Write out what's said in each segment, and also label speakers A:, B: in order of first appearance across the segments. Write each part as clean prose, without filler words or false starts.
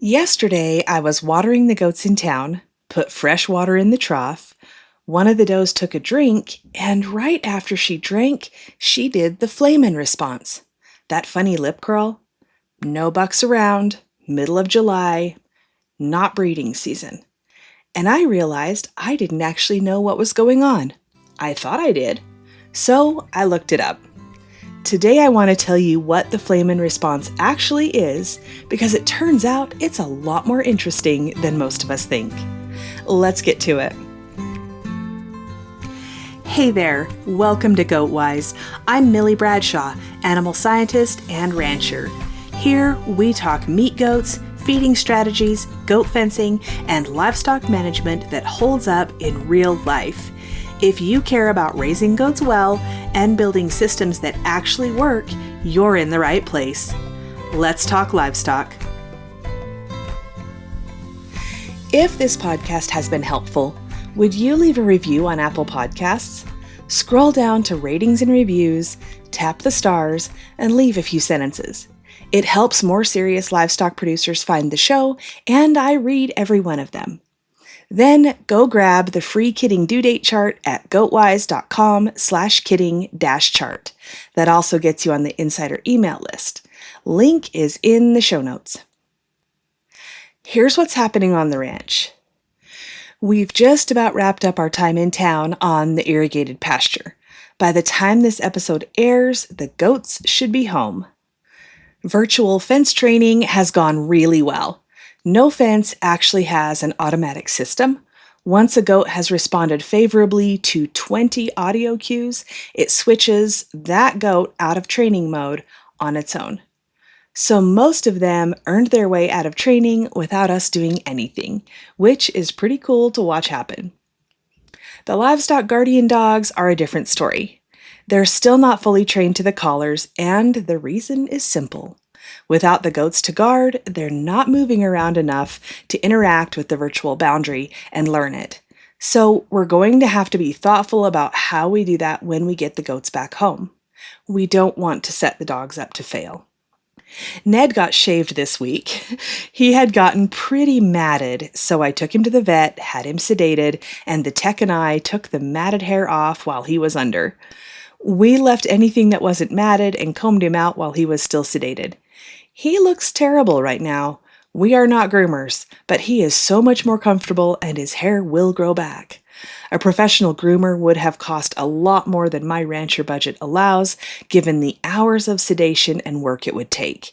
A: Yesterday, I was watering the goats in town, put fresh water in the trough. One of the does took a drink, and right after she drank, she did the Flehmen response. That funny lip curl. No bucks around, middle of July, not breeding season. And I realized I didn't actually know what was going on. I thought I did. So I looked it up. Today I want to tell you what the Flehmen response actually is, because it turns out it's a lot more interesting than most of us think. Let's get to it. Hey there, welcome to GoatWise. I'm Millie Bradshaw, animal scientist and rancher. Here we talk meat goats, feeding strategies, goat fencing, and livestock management that holds up in real life. If you care about raising goats well and building systems that actually work, you're in the right place. Let's talk livestock. If this podcast has been helpful, would you leave a review on Apple Podcasts? Scroll down to ratings and reviews, tap the stars, and leave a few sentences. It helps more serious livestock producers find the show, and I read every one of them. Then go grab the free kidding due date chart at goatwise.com/kidding-chart. That also gets you on the insider email list. Link is in the show notes. Here's what's happening on the ranch. We've just about wrapped up our time in town on the irrigated pasture. By the time this episode airs, the goats should be home. Virtual fence training has gone really well. No fence actually has an automatic system. Once a goat has responded favorably to 20 audio cues, it switches that goat out of training mode on its own. So most of them earned their way out of training without us doing anything, which is pretty cool to watch happen. The livestock guardian dogs are a different story. They're still not fully trained to the collars, and the reason is simple. Without the goats to guard, they're not moving around enough to interact with the virtual boundary and learn it. So we're going to have to be thoughtful about how we do that when we get the goats back home. We don't want to set the dogs up to fail. Ned got shaved this week. He had gotten pretty matted, so I took him to the vet, had him sedated, and the tech and I took the matted hair off while he was under. We left anything that wasn't matted and combed him out while he was still sedated. He looks terrible right now. We are not groomers, but he is so much more comfortable and his hair will grow back. A professional groomer would have cost a lot more than my rancher budget allows, given the hours of sedation and work it would take.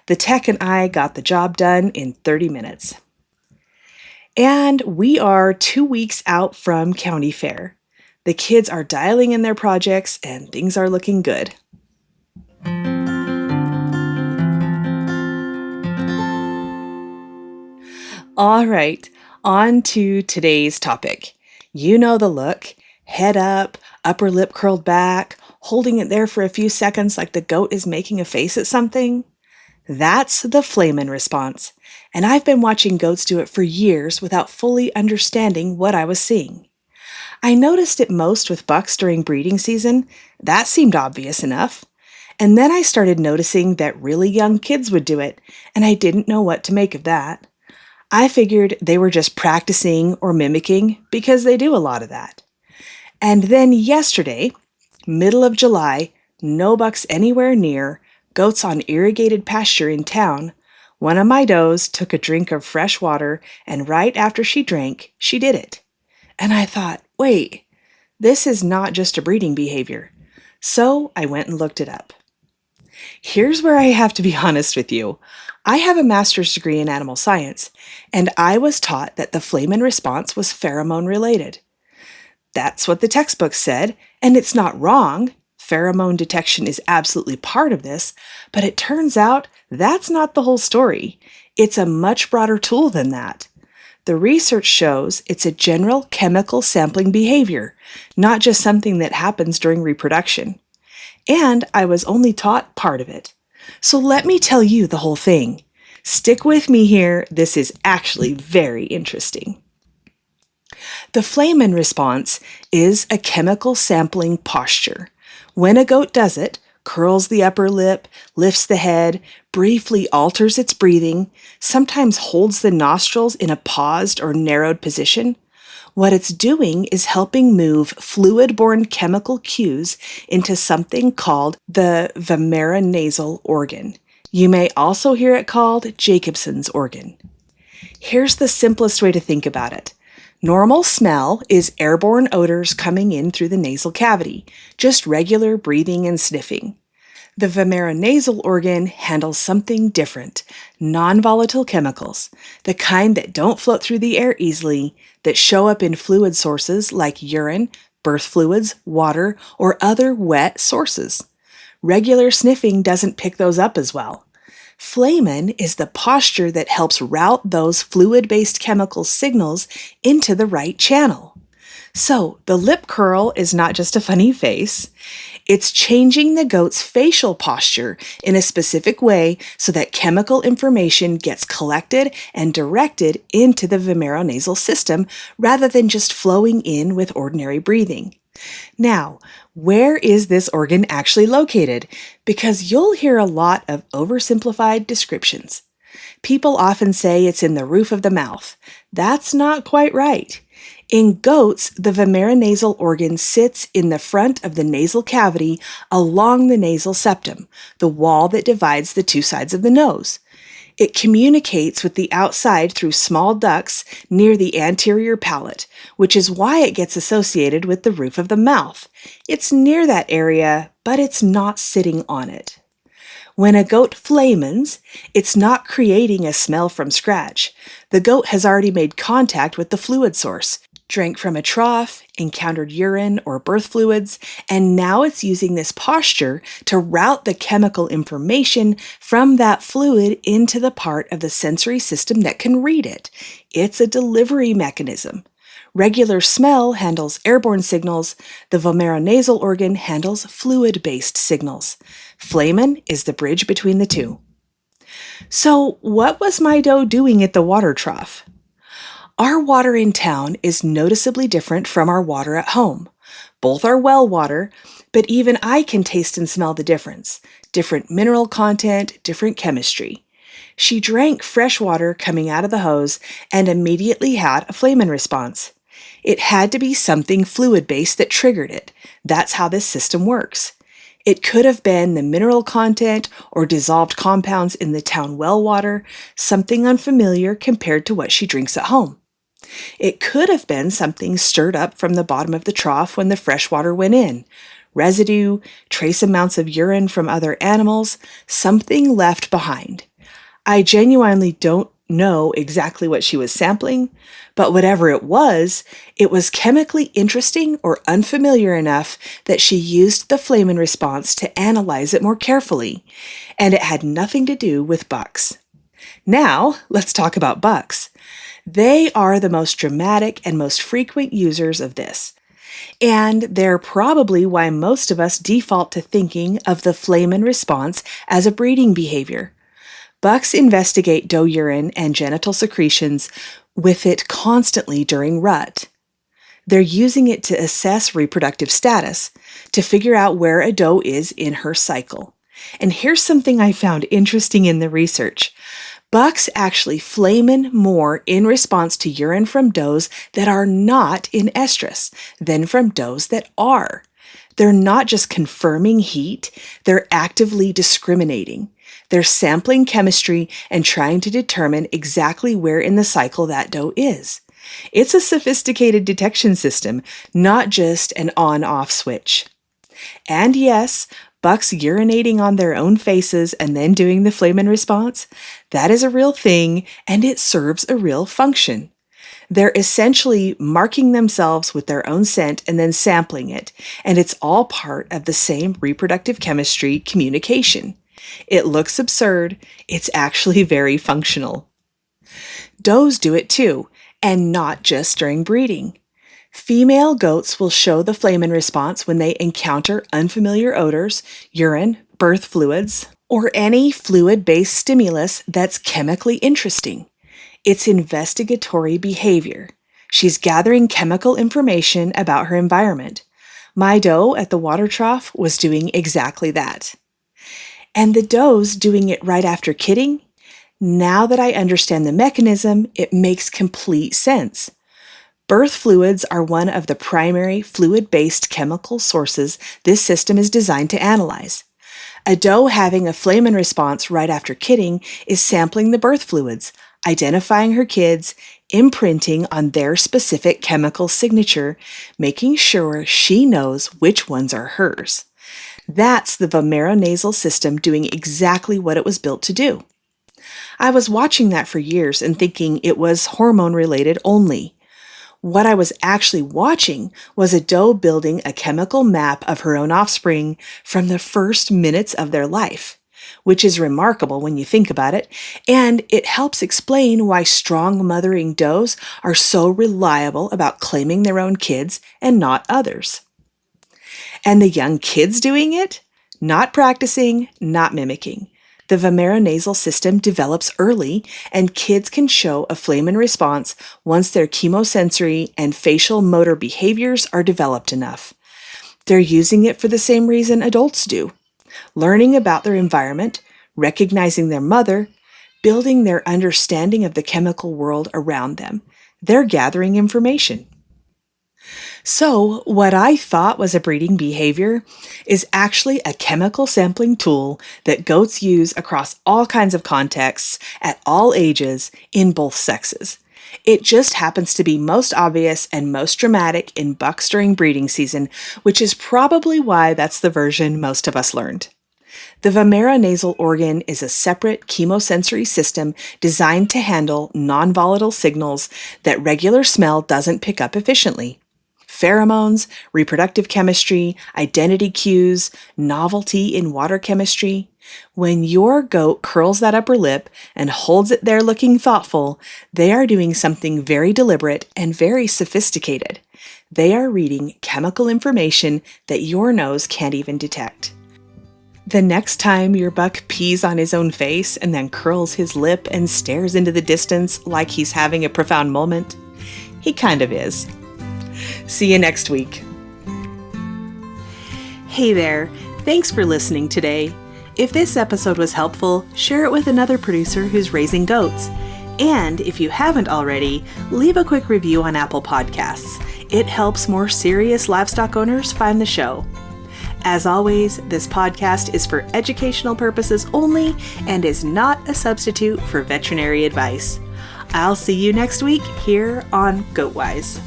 A: The tech and I got the job done in 30 minutes. And we are 2 weeks out from county fair. The kids are dialing in their projects and things are looking good. All right, on to today's topic. You know the look. Head up, upper lip curled back, holding it there for a few seconds like the goat is making a face at something. That's the Flehmen response, and I've been watching goats do it for years without fully understanding what I was seeing. I noticed it most with bucks during breeding season. That seemed obvious enough. And then I started noticing that really young kids would do it, and I didn't know what to make of that. I figured they were just practicing or mimicking because they do a lot of that. And then yesterday, middle of July, no bucks anywhere near, goats on irrigated pasture in town, one of my does took a drink of fresh water, and right after she drank, she did it. And I thought, wait, this is not just a breeding behavior. So I went and looked it up. Here's where I have to be honest with you. I have a master's degree in animal science, and I was taught that the Flehmen response was pheromone related. That's what the textbook said, and it's not wrong. Pheromone detection is absolutely part of this, but it turns out that's not the whole story. It's a much broader tool than that. The research shows it's a general chemical sampling behavior, not just something that happens during reproduction. And I was only taught part of it. So let me tell you the whole thing. Stick with me here. This is actually very interesting. The Flehmen response is a chemical sampling posture. When a goat does it, curls the upper lip, lifts the head, briefly alters its breathing, sometimes holds the nostrils in a paused or narrowed position. What it's doing is helping move fluid-borne chemical cues into something called the vomeronasal organ. You may also hear it called Jacobson's organ. Here's the simplest way to think about it. Normal smell is airborne odors coming in through the nasal cavity, just regular breathing and sniffing. The vomeronasal organ handles something different, non-volatile chemicals, the kind that don't float through the air easily, that show up in fluid sources like urine, birth fluids, water, or other wet sources. Regular sniffing doesn't pick those up as well. Flehmen is the posture that helps route those fluid-based chemical signals into the right channel. So the lip curl is not just a funny face. It's changing the goat's facial posture in a specific way so that chemical information gets collected and directed into the vomeronasal system rather than just flowing in with ordinary breathing. Now, where is this organ actually located? Because you'll hear a lot of oversimplified descriptions. People often say it's in the roof of the mouth. That's not quite right. In goats, the vomeronasal organ sits in the front of the nasal cavity along the nasal septum, the wall that divides the two sides of the nose. It communicates with the outside through small ducts near the anterior palate, which is why it gets associated with the roof of the mouth. It's near that area, but it's not sitting on it. When a goat flamens, it's not creating a smell from scratch. The goat has already made contact with the fluid source, drank from a trough, encountered urine or birth fluids, and now it's using this posture to route the chemical information from that fluid into the part of the sensory system that can read it. It's a delivery mechanism. Regular smell handles airborne signals. The vomeronasal organ handles fluid-based signals. Flehmen is the bridge between the two. So what was my doe doing at the water trough? Our water in town is noticeably different from our water at home. Both are well water, but even I can taste and smell the difference. Different mineral content, different chemistry. She drank fresh water coming out of the hose and immediately had a Flehmen response. It had to be something fluid-based that triggered it. That's how this system works. It could have been the mineral content or dissolved compounds in the town well water, something unfamiliar compared to what she drinks at home. It could have been something stirred up from the bottom of the trough when the fresh water went in. Residue, trace amounts of urine from other animals, something left behind. I genuinely don't know exactly what she was sampling, but whatever it was chemically interesting or unfamiliar enough that she used the Flehmen response to analyze it more carefully, and it had nothing to do with bucks. Now, let's talk about bucks. They are the most dramatic and most frequent users of this. And they're probably why most of us default to thinking of the Flehmen response as a breeding behavior. Bucks investigate doe urine and genital secretions with it constantly during rut. They're using it to assess reproductive status, to figure out where a doe is in her cycle. And here's something I found interesting in the research. Bucks actually flamen more in response to urine from does that are not in estrus than from does that are. They're not just confirming heat, they're actively discriminating. They're sampling chemistry and trying to determine exactly where in the cycle that doe is. It's a sophisticated detection system, not just an on-off switch. And yes, bucks urinating on their own faces and then doing the Flehmen response, that is a real thing and it serves a real function. They're essentially marking themselves with their own scent and then sampling it, and it's all part of the same reproductive chemistry communication. It looks absurd, it's actually very functional. Does do it too, and not just during breeding. Female goats will show the Flehmen response when they encounter unfamiliar odors, urine, birth fluids, or any fluid-based stimulus that's chemically interesting. It's investigatory behavior. She's gathering chemical information about her environment. My doe at the water trough was doing exactly that. And the does doing it right after kidding? Now that I understand the mechanism, it makes complete sense. Birth fluids are one of the primary fluid-based chemical sources this system is designed to analyze. A doe having a Flehmen response right after kidding is sampling the birth fluids, identifying her kids, imprinting on their specific chemical signature, making sure she knows which ones are hers. That's the vomeronasal system doing exactly what it was built to do. I was watching that for years and thinking it was hormone-related only. What I was actually watching was a doe building a chemical map of her own offspring from the first minutes of their life, which is remarkable when you think about it, and it helps explain why strong mothering does are so reliable about claiming their own kids and not others. And the young kids doing it? Not practicing, not mimicking. The vomeronasal system develops early, and kids can show a Flehmen response once their chemosensory and facial motor behaviors are developed enough. They're using it for the same reason adults do: learning about their environment, recognizing their mother, building their understanding of the chemical world around them. They're gathering information. So, what I thought was a breeding behavior is actually a chemical sampling tool that goats use across all kinds of contexts, at all ages, in both sexes. It just happens to be most obvious and most dramatic in bucks during breeding season, which is probably why that's the version most of us learned. The vomeronasal organ is a separate chemosensory system designed to handle non-volatile signals that regular smell doesn't pick up efficiently. Pheromones, reproductive chemistry, identity cues, novelty in water chemistry. When your goat curls that upper lip and holds it there looking thoughtful, they are doing something very deliberate and very sophisticated. They are reading chemical information that your nose can't even detect. The next time your buck pees on his own face and then curls his lip and stares into the distance like he's having a profound moment, he kind of is. See you next week. Hey there, thanks for listening today. If this episode was helpful, share it with another producer who's raising goats. And if you haven't already, leave a quick review on Apple Podcasts. It helps more serious livestock owners find the show. As always, this podcast is for educational purposes only and is not a substitute for veterinary advice. I'll see you next week here on GoatWise.